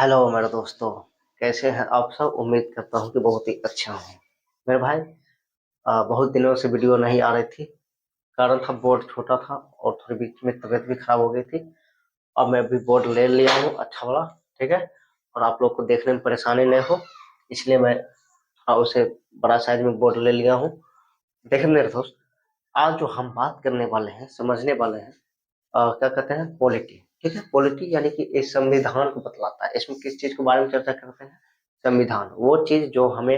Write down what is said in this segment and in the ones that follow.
Hello मेरे दोस्तों, कैसे हैं आप सब। उम्मीद करता हूँ कि बहुत ही अच्छा हूँ। मेरे भाई, बहुत दिनों से वीडियो नहीं आ रही थी। कारण था बोर्ड छोटा था और थोड़ी बीच में तबीयत भी खराब हो गई थी। अब मैं अभी बोर्ड ले लिया हूँ अच्छा वाला। ठीक है। और आप लोग को देखने में परेशानी नहीं हो, इसलिए मैं उसे बड़ा साइज में बोर्ड ले लिया हूँ। देखिए मेरे दोस्त, आज जो हम बात करने वाले हैं, समझने वाले हैं, क्या कहते हैं, पॉलिटी। ठीक है। पॉलिटी यानी कि इस संविधान को बतलाता है। इसमें किस चीज के बारे में चर्चा करते हैं? संविधान, वो चीज जो हमें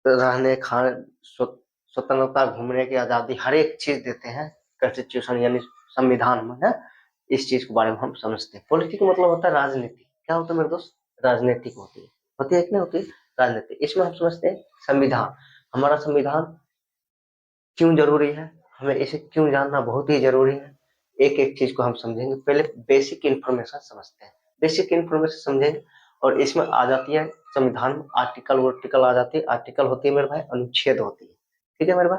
रहने खाने, स्वतंत्रता, घूमने की आजादी, हर एक चीज देते हैं। कॉन्स्टिट्यूशन यानी संविधान में है। इस चीज के बारे में हम समझते हैं। पॉलिटी का मतलब होता है राजनीति। क्या होता है मेरे दोस्त? राजनीतिक होती है कि नहीं होती? राजनीति। इसमें हम समझते हैं संविधान। हमारा संविधान क्यों जरूरी है, हमें इसे क्यों जानना बहुत ही जरूरी है। एक एक चीज को हम समझेंगे। पहले बेसिक इंफॉर्मेशन समझते हैं। बेसिक इंफॉर्मेशन समझेंगे और इसमें आ जाती है संविधान में आर्टिकल वर्टिकल आ जाती है। आर्टिकल होती है मेरे भाई, अनुच्छेद होती है। ठीक है मेरे भाई।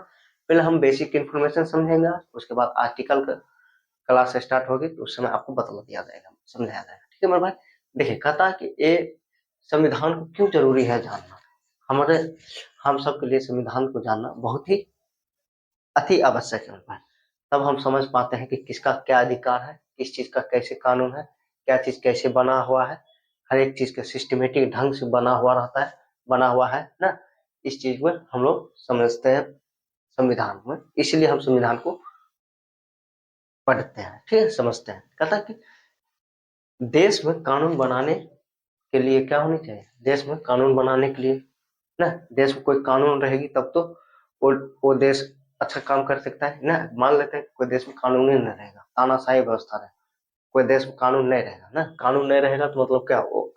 पहले हम बेसिक इंफॉर्मेशन समझेंगे, उसके बाद आर्टिकल का क्लास स्टार्ट होगी तो उस समय आपको बता दिया जाएगा, समझाया जाएगा। ठीक है मेरे भाई। देखिए, कहता है कि ये संविधान को क्यों जरूरी है जानना। हमारे हम सबके लिए संविधान को जानना बहुत ही अति आवश्यक है। तब हम समझ पाते हैं कि किसका क्या अधिकार है, किस चीज का कैसे कानून है, क्या चीज कैसे बना हुआ है। हर एक चीज का सिस्टमेटिक ढंग से बना हुआ रहता है, बना हुआ है ना। इस चीज में हम लोग समझते हैं संविधान में, इसलिए हम संविधान को पढ़ते हैं। ठीक है, समझते हैं। कहता है कि देश में कानून बनाने के लिए क्या होनी चाहिए। देश में कानून बनाने के लिए ना, देश में कोई कानून रहेगी तब तो वो वो देश अच्छा काम कर सकता है ना। मान लेते हैं कोई देश में कानून ही नहीं रहेगा, तानाशाही व्यवस्था रहे, कोई देश में कानून नहीं रहेगा ना। कानून नहीं रहेगा तो मतलब क्या, वो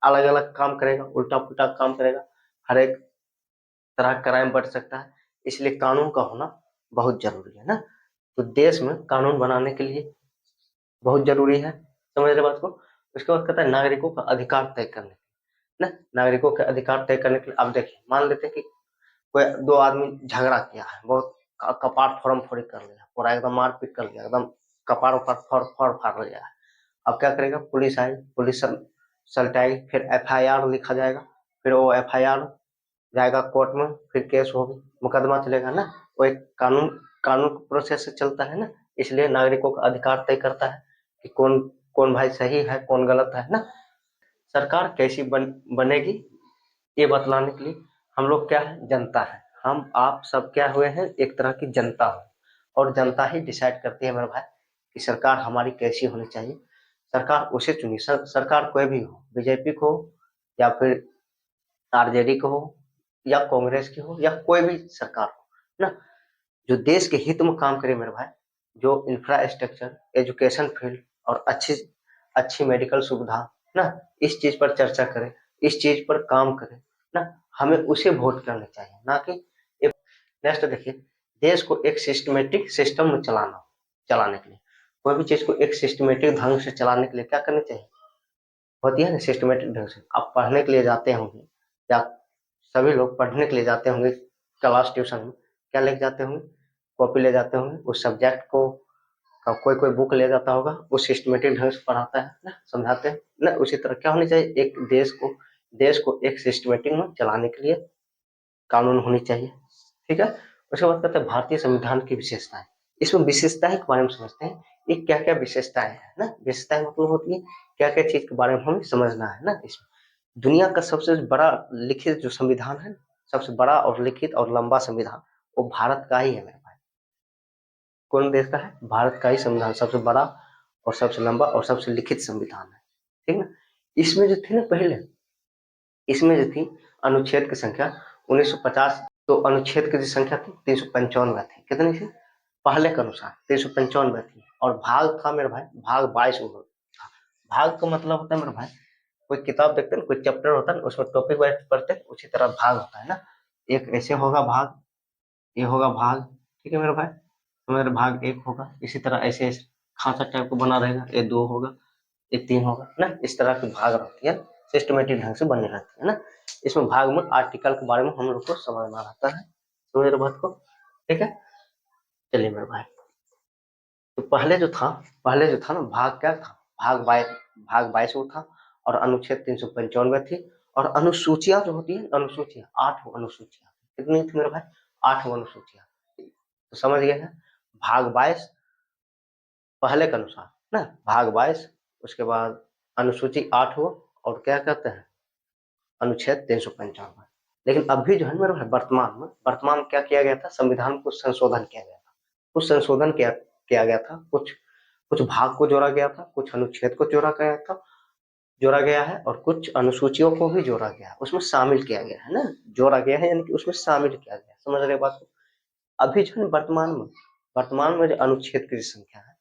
अलग अलग काम करेगा, उल्टा पुल्टा काम करेगा, हर एक तरह क्राइम बढ़ सकता है। इसलिए कानून का होना बहुत जरूरी है ना। तो देश में कानून बनाने के लिए बहुत जरूरी है। समझ रहे बात को। उसके बाद कहता है नागरिकों का अधिकार तय करने ना। नागरिकों के अधिकार तय करने के लिए अब देखिए, मान लेते हैं कि कोई दो आदमी झगड़ा किया है, बहुत कपाट फोड़म फोड़ी कर लिया, पूरा एकदम मारपीट कर लिया, एकदम कपार उपार फोड़ फोड़ फाड़ लिया है। अब क्या करेगा, पुलिस आएगी, पुलिस सलटाएगी, फिर एफआईआर लिखा जाएगा, फिर वो एफआईआर जाएगा कोर्ट में, फिर केस होगी, मुकदमा चलेगा ना। वो एक कानून कानून प्रोसेस से चलता है ना। इसलिए नागरिकों का अधिकार तय करता है कि कौन कौन भाई सही है, कौन गलत है ना। सरकार कैसी बनेगी, ये बतलाने के लिए हम लोग क्या है, जनता है। हम आप सब क्या हुए हैं, एक तरह की जनता हो। और जनता ही डिसाइड करती है मेरे भाई कि सरकार हमारी कैसी होनी चाहिए। सरकार उसे चुनी, सरकार कोई भी हो, बीजेपी को हो या फिर आरजेडी को हो या कांग्रेस की हो या कोई भी सरकार हो ना, जो देश के हित में काम करे मेरे भाई, जो इंफ्रास्ट्रक्चर, एजुकेशन फील्ड और अच्छी अच्छी मेडिकल सुविधा ना, इस चीज पर चर्चा करे, इस चीज पर काम करे ना, हमें उसे वोट करने चाहिए ना कि। नेक्स्ट देखिए, देश को एक सिस्टमेटिक सिस्टम में चलाने के लिए, कोई भी चीज को एक सिस्टमेटिक ढंग से चलाने के लिए क्या करना चाहिए, होती है ना सिस्टमेटिक ढंग से। आप पढ़ने के लिए जाते होंगे या सभी लोग पढ़ने के लिए जाते होंगे क्लास ट्यूशन में, क्या लेके जाते होंगे, कॉपी ले जाते होंगे, उस सब्जेक्ट को का कोई कोई बुक ले जाता होगा, वो सिस्टमेटिक ढंग से पढ़ाता है ना, समझाते हैं ना। उसी तरह क्या होनी चाहिए, एक देश को एक सिस्टमेटिक में चलाने के लिए कानून होनी चाहिए। ठीक है। उसके बाद कहते हैं भारतीय संविधान की विशेषताएं। इसमें विशेषताएं के बारे में समझते हैं, ये क्या क्या विशेषताएं है ना। विशेषताएं मतलब होती है क्या क्या चीज के बारे में हमें समझना है ना। इसमें दुनिया का सबसे बड़ा लिखित जो संविधान है, सबसे बड़ा और लिखित और लंबा संविधान, वो भारत का ही है मेरे भाई। कौन देश का है? भारत का ही संविधान सबसे बड़ा और सबसे लंबा और सबसे लिखित संविधान है। ठीक ना। इसमें जो थी ना पहले, इसमें जो थी अनुच्छेद की संख्या 1950, तो अनुच्छेद की जो संख्या थी 395 थी। कितनी थी पहले के अनुसार? 395 थी। और भाग था मेरे भाई, भाग 22 में था। भाग का मतलब होता है मेरे भाई, कोई किताब देखते हैं ना, कोई चैप्टर होता है ना, उसमें टॉपिक वाइज पढ़ते हैं, उसी तरह भाग होता है ना। एक ऐसे होगा भाग, ये होगा भाग। ठीक है मेरे भाई। तो मेरे भाग एक होगा, इसी तरह ऐसे ऐसे खांचा टाइप को बना रहेगा, ये दो होगा, ये तीन होगा ना। इस तरह की भाग रहती है, सिस्टमेटिक ढंग से बनी रहती है ना। इसमें भाग में आर्टिकल के बारे में हम लोग को समझना रहता है। समझ रहे बात को। ठीक है। चलिए मेरे भाई, तो पहले जो था ना भाग क्या था, भाग 22 वो था। और अनुच्छेद 395 थी। और अनुसूचियां जो होती है, अनुसूचियां 8 अनुसूचियां कितनी थी मेरे भाई? 8 अनुसूचियां। तो समझ गए हैं, भाग 22 पहले के अनुसार ना, भाग 22 उसके बाद अनुसूची 8 हो और क्या कहते हैं अनुच्छेद 395। लेकिन अभी जो है मेरे भाई वर्तमान में क्या किया गया था, संविधान को संशोधन किया गया था। कुछ संशोधन किया गया था, कुछ कुछ भाग को जोड़ा गया था, कुछ अनुच्छेद को जोड़ा गया है और कुछ अनुसूचियों को भी जोड़ा गया है, उसमें शामिल किया गया है ना। जोड़ा गया है यानी कि उसमें शामिल किया गया है, समझ रहे बात को। अभी जो है वर्तमान में जो अनुच्छेद की संख्या है,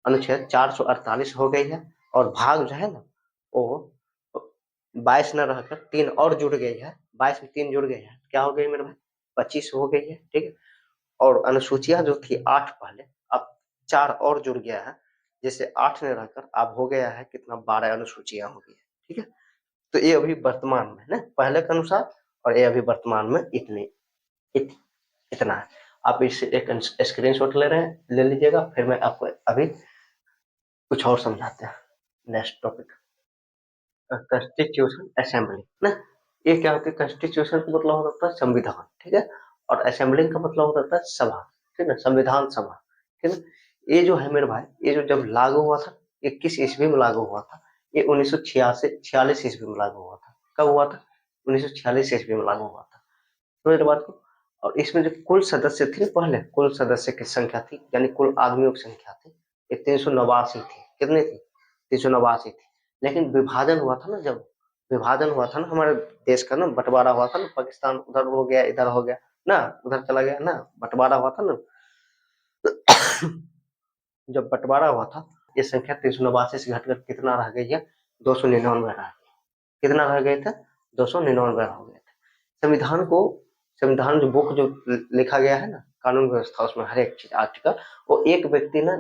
अनुच्छेद 448 हो गई है। और भाग जो है ना वो 22 न रहकर 3 और जुड़ गई है, 22 में 3 जुड़ गई है, क्या हो गई मेरे भाई? 25 हो गई है, ठीक है। और अनुसूचियां जो थी 8 पहले, अब 4 और जुड़ गया है, जैसे 8 ने रहकर अब हो गया है कितना, 12 अनुसूचियां हो गई है, ठीक है। तो ये अभी वर्तमान में ना, पहले के अनुसार, और ये अभी वर्तमान में इतना है। आप इसे एक स्क्रीनशॉट ले लीजिएगा, फिर मैं आपको अभी कुछ और समझाते हैं। नेक्स्ट टॉपिक, कॉन्स्टिट्यूशन असेंबली ना। ये क्या होती है, कॉन्स्टिट्यूशन का मतलब होता है संविधान, ठीक है। और असेंबली का मतलब होता है सभा, ठीक है, संविधान सभा, ठीक है। ये जो है मेरे भाई, ये जो जब लागू हुआ था, ये किस ईस्वी में लागू हुआ था? ये 1946 ईस्वी में लागू हुआ था। कब हुआ था? 1946 ईस्वी में लागू हुआ था, समझ रहे बात को। और इसमें जो कुल सदस्य थे, पहले कुल सदस्य की संख्या थी, यानी कुल आदमियों की संख्या थी, ये 389 थी। कितनी थी? 389 थी। लेकिन विभाजन हुआ था ना, जब विभाजन हुआ था ना हमारे देश का ना, बंटवारा हुआ था ना, पाकिस्तान उधर हो गया, इधर हो गया ना, उधर चला गया ना, बंटवारा हुआ था ना। जब बंटवारा हुआ था, ये संख्या 389 से घटकर कितना रह गई है? 299 रह गई। कितना रह गए थे? 299 हो गए थे। संविधान जो बुक जो लिखा गया है ना, कानून व्यवस्था, उसमें हर एक चीज आर्टिकल, वो एक व्यक्ति ने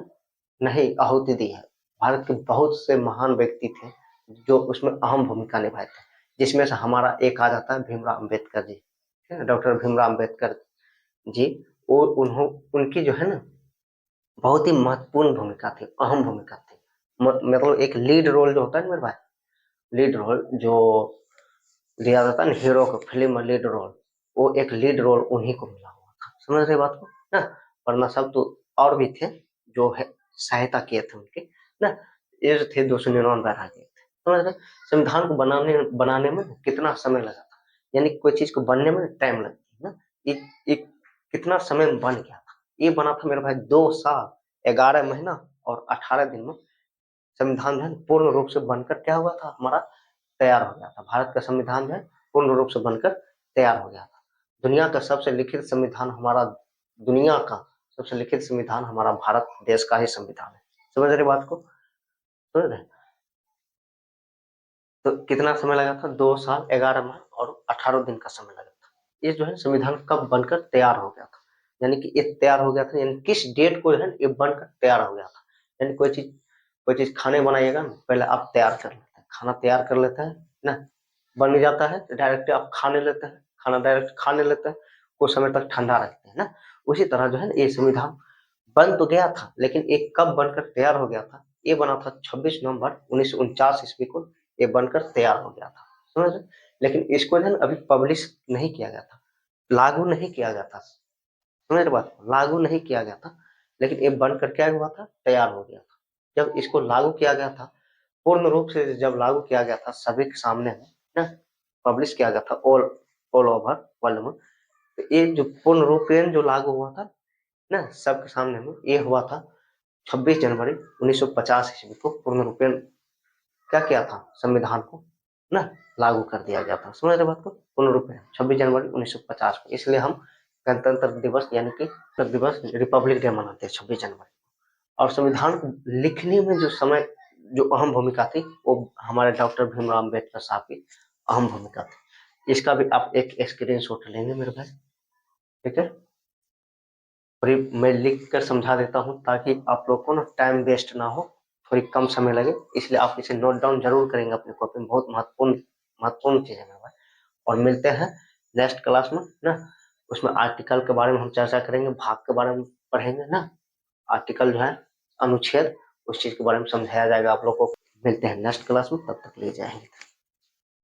नहीं आहुति दी है। भारत के बहुत से महान व्यक्ति थे जो उसमें अहम भूमिका निभाए थे, जिसमें से हमारा एक आ जाता है भीमराव अम्बेडकर जी, ठीक है, डॉक्टर भीमराव अम्बेडकर जी। और उनकी जो है ना बहुत ही महत्वपूर्ण भूमिका थी, अहम भूमिका थी। मतलब एक लीड रोल जो होता है ना मेरे भाई, लीड रोल जो दिया जाता है ना हीरो को, फिल्म में लीड रोल, वो एक लीड रोल उन्हीं को मिला हुआ था, समझ रहे बात को ना। वरना सब तो और भी थे जो है सहायता किए थे उनके ना। ये जो थे 299 रह गए थे, समझ रहे। संविधान को बनाने में कितना समय लगा था, यानी कोई चीज को बनने में टाइम लगती है ना। ये कितना समय में बन गया था, ये बना था मेरे भाई 2 साल 11 महीना और 18 दिन में। संविधान है पूर्ण रूप से बनकर क्या हुआ था हमारा, तैयार हो गया था। भारत का संविधान है पूर्ण रूप से बनकर तैयार हो गया था। दुनिया का सबसे लिखित संविधान हमारा, दुनिया का सबसे लिखित संविधान हमारा भारत देश का ही संविधान है, समझ रहे बात को, समझ रहे। तो कितना समय लगा था? 2 साल 11 माह और 18 दिन का समय लगा था। ये जो है संविधान कब बनकर तैयार हो गया था, यानी कि ये तैयार हो गया था, यानी किस डेट को जो है ये बनकर तैयार हो गया था। यानी कोई चीज खाने बनाइएगा ना, पहले आप तैयार कर लेते हैं, खाना तैयार कर लेते हैं ना, बन जाता है तो डायरेक्ट आप खाने लेते हैं, खाना डायरेक्ट खाने लेते हैं, कुछ समय तक ठंडा रखते हैं ना। उसी तरह जो है ना ये संविधान बन तो गया था, लेकिन ये कब बनकर तैयार हो गया था? ये बना था 26 नवंबर 1949 ईस्वी को, ये बनकर तैयार हो गया था, समझ रहे। लेकिन इसको जो है ना अभी पब्लिश नहीं किया गया था, लागू नहीं किया गया था, समझ रहे बात को, लागू नहीं किया गया था। लेकिन ये बनकर क्या हुआ था, तैयार हो गया था। जब इसको लागू किया गया था, पूर्ण रूप से जब लागू किया गया था सभी के सामने में ना, पब्लिश किया गया था ऑल ओवर वर्ल्ड में, तो ये जो पूर्ण रूपेण जो लागू हुआ था ना सबके सामने में, ये हुआ था 26 जनवरी 1950 ईस्वी को। पूर्ण रूपेण क्या किया था, संविधान को ना लागू कर दिया गया था, समझ रहे बात को। पूर्ण रूपेण 26 जनवरी 1950 को, इसलिए हम गणतंत्र दिवस यानी कि दिवस रिपब्लिक डे मनाते हैं 26 जनवरी। और संविधान को लिखने में जो समय जो अहम भूमिका थी वो हमारे डॉक्टर भीमराव अम्बेडकर साहब की अहम भूमिका थी। इसका भी आप एक स्क्रीनशॉट लेंगे मेरे भाई, ठीक है। और मैं लिख कर समझा देता हूँ ताकि आप लोग को ना टाइम वेस्ट ना हो, थोड़ी कम समय लगे, इसलिए आप इसे नोट डाउन जरूर करेंगे अपने कॉपी में, बहुत महत्वपूर्ण चीज है मेरे भाई। और मिलते हैं नेक्स्ट क्लास में ना, उसमें आर्टिकल के बारे में हम चर्चा करेंगे, भाग के बारे में पढ़ेंगे ना, आर्टिकल जो है अनुच्छेद, उस चीज के बारे में समझाया जाएगा आप लोग को। मिलते हैं नेक्स्ट क्लास में, तब तक ले जाएंगे।